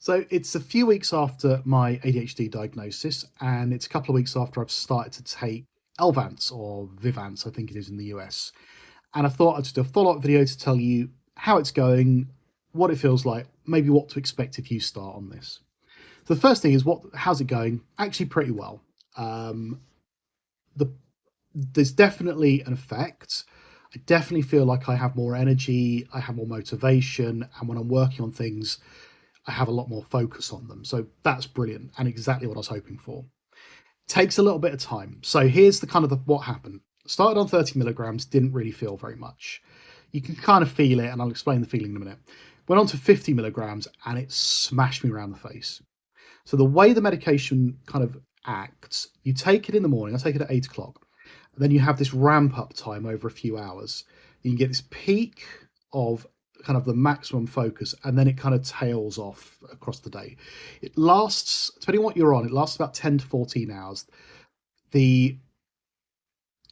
So it's a few weeks after my ADHD diagnosis, and it's a couple of weeks after I've started to take Elvanse or Vyvanse, I think it is in the US. And I thought I'd just do a follow-up video to tell you how it's going, what it feels like, maybe what to expect if you start on this. So the first thing is how's it going? Actually pretty well. Um, the There's definitely an effect. I definitely feel like I have more energy, I have more motivation, and when I'm working on things, I have a lot more focus on them. So that's brilliant and exactly what I was hoping for. Takes a little bit of time. So here's what happened. Started on 30 milligrams, didn't really feel very much. You can kind of feel it, and I'll explain the feeling in a minute. Went on to 50 milligrams and it smashed me around the face. So the way the medication kind of acts, you take it in the morning, I take it at 8 o'clock. Then you have this ramp up time over a few hours. You can get this peak of kind of the maximum focus, and then it kind of tails off across the day. It lasts, depending on what you're on, it lasts about 10 to 14 hours. The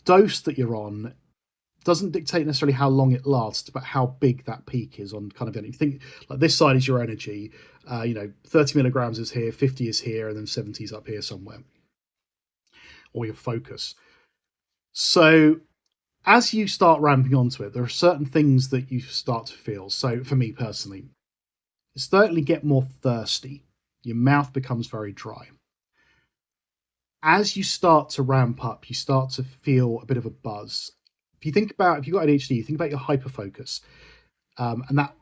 dose that you're on doesn't dictate necessarily how long it lasts, but how big that peak is on kind of anything. Think like this side is your energy, 30 milligrams is here, 50 is here, and then 70 is up here somewhere, or your focus. So as you start ramping onto it, there are certain things that you start to feel. So for me personally, you certainly get more thirsty. Your mouth becomes very dry. As you start to ramp up, you start to feel a bit of a buzz. If you've got ADHD, you think about your hyperfocus, and that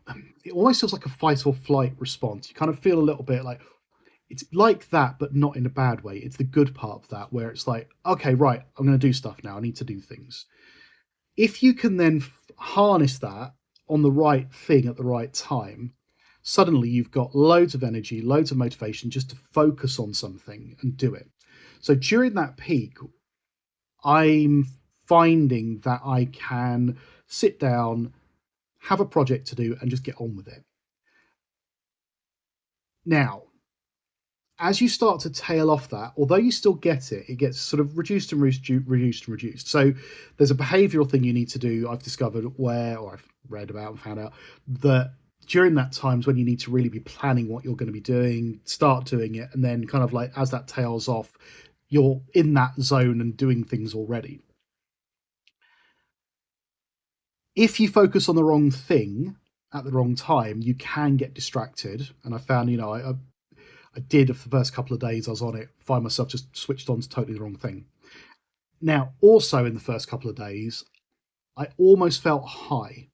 it almost feels like a fight or flight response. You kind of feel a little bit like it's like that, but not in a bad way. It's the good part of that, where it's like, okay, right, I'm going to do stuff now. I need to do things. If you can then harness that on the right thing at the right time, suddenly you've got loads of energy, loads of motivation just to focus on something and do it. So during that peak, I'm finding that I can sit down, have a project to do, and just get on with it. Now, as you start to tail off that, although you still get it, it gets sort of reduced and reduced. So there's a behavioral thing you need to do, I've discovered, or I've read about and found out, that during that times when you need to really be planning what you're going to be doing, start doing it, and then kind of like as that tails off, you're in that zone and doing things already. If you focus on the wrong thing at the wrong time, you can get distracted. And I found, I did for the first couple of days I was on it, find myself just switched on to totally the wrong thing. Now, also in the first couple of days, I almost felt high.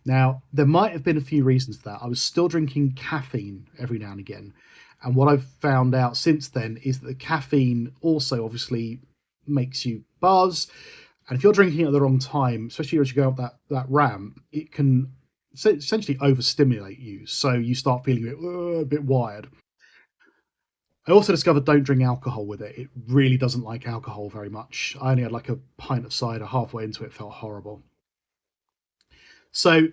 Now, there might have been a few reasons for that. I was still drinking caffeine every now and again. And what I've found out since then is that the caffeine also obviously makes you buzz. And if you're drinking at the wrong time, especially as you go up that ramp, it can essentially overstimulate you. So you start feeling a bit wired. I also discovered don't drink alcohol with it. It really doesn't like alcohol very much. I only had like a pint of cider. Halfway into it, felt horrible. So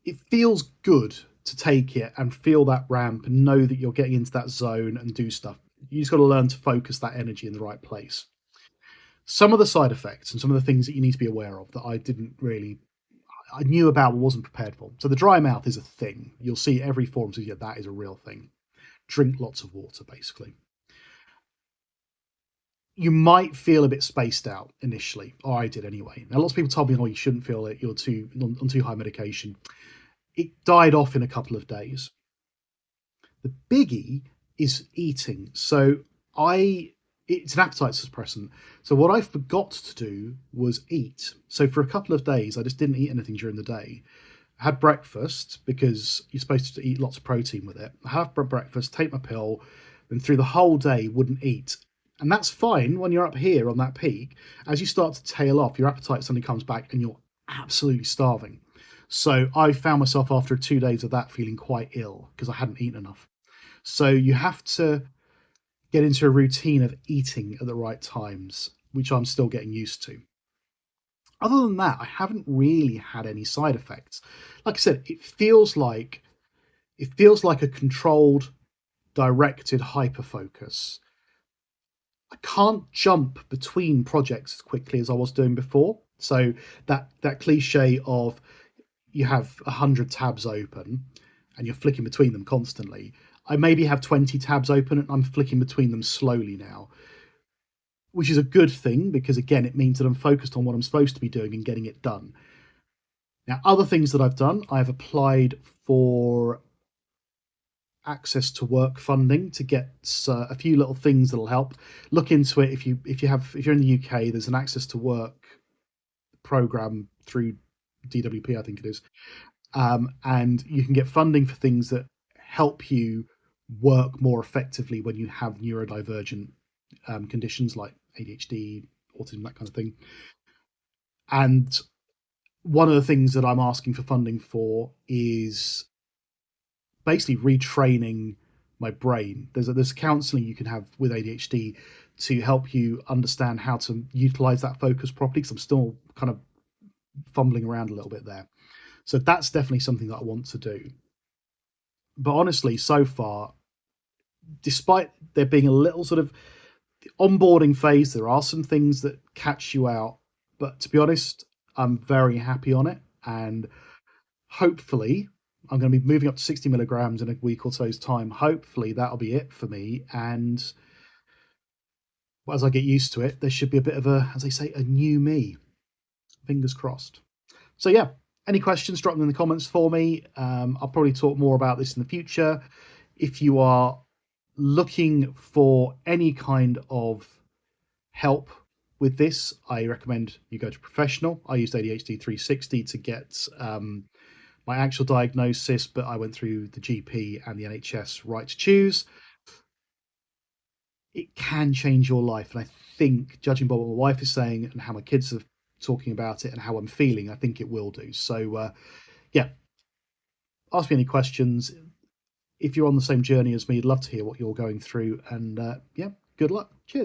it feels good to take it and feel that ramp and know that you're getting into that zone and do stuff. You just got to learn to focus that energy in the right place. Some of the side effects and some of the things that you need to be aware of that I knew about but wasn't prepared for. So the dry mouth is a thing. You'll see every forum says, yeah, that is a real thing. Drink lots of water, basically. You might feel a bit spaced out initially, or I did anyway. Now, lots of people told me, oh, you shouldn't feel it, you're on too high medication. It died off in a couple of days. The biggie is eating. So it's an appetite suppressant. So what I forgot to do was eat. So for a couple of days, I just didn't eat anything during the day. I had breakfast because you're supposed to eat lots of protein with it. I have breakfast, take my pill, and through the whole day wouldn't eat. And that's fine when you're up here on that peak. As you start to tail off, your appetite suddenly comes back and you're absolutely starving. So I found myself after 2 days of that feeling quite ill because I hadn't eaten enough. So you have to get into a routine of eating at the right times, which I'm still getting used to. Other than that, I haven't really had any side effects. Like I said, it feels like a controlled, directed hyperfocus. I can't jump between projects as quickly as I was doing before. So that cliche of you have 100 tabs open and you're flicking between them constantly. I maybe have 20 tabs open and I'm flicking between them slowly now, which is a good thing because, again, it means that I'm focused on what I'm supposed to be doing and getting it done. Now, other things that I've done, I've applied for access to work funding to get a few little things that'll help. Look into it if you're in the UK. There's an access to work program through DWP, I think it is, and you can get funding for things that help you work more effectively when you have neurodivergent conditions like ADHD, autism, that kind of thing. And one of the things that I'm asking for funding for is basically retraining my brain. There's counselling you can have with ADHD to help you understand how to utilize that focus properly. Because I'm still kind of fumbling around a little bit there. So that's definitely something that I want to do. But honestly, so far, despite there being a little sort of onboarding phase, there are some things that catch you out. But to be honest, I'm very happy on it. And hopefully, I'm going to be moving up to 60 milligrams in a week or so's time. Hopefully, that'll be it for me. And as I get used to it, there should be a bit of a, as they say, a new me. Fingers crossed. So, yeah, any questions, drop them in the comments for me. I'll probably talk more about this in the future. If you are looking for any kind of help with this, I recommend you go to a professional. I used ADHD 360 to get my actual diagnosis, but I went through the GP and the NHS right to choose. It can change your life. And I think, judging by what my wife is saying and how my kids are talking about it and how I'm feeling, I think it will do. So, yeah, ask me any questions. If you're on the same journey as me, I'd love to hear what you're going through. And yeah, good luck. Cheers.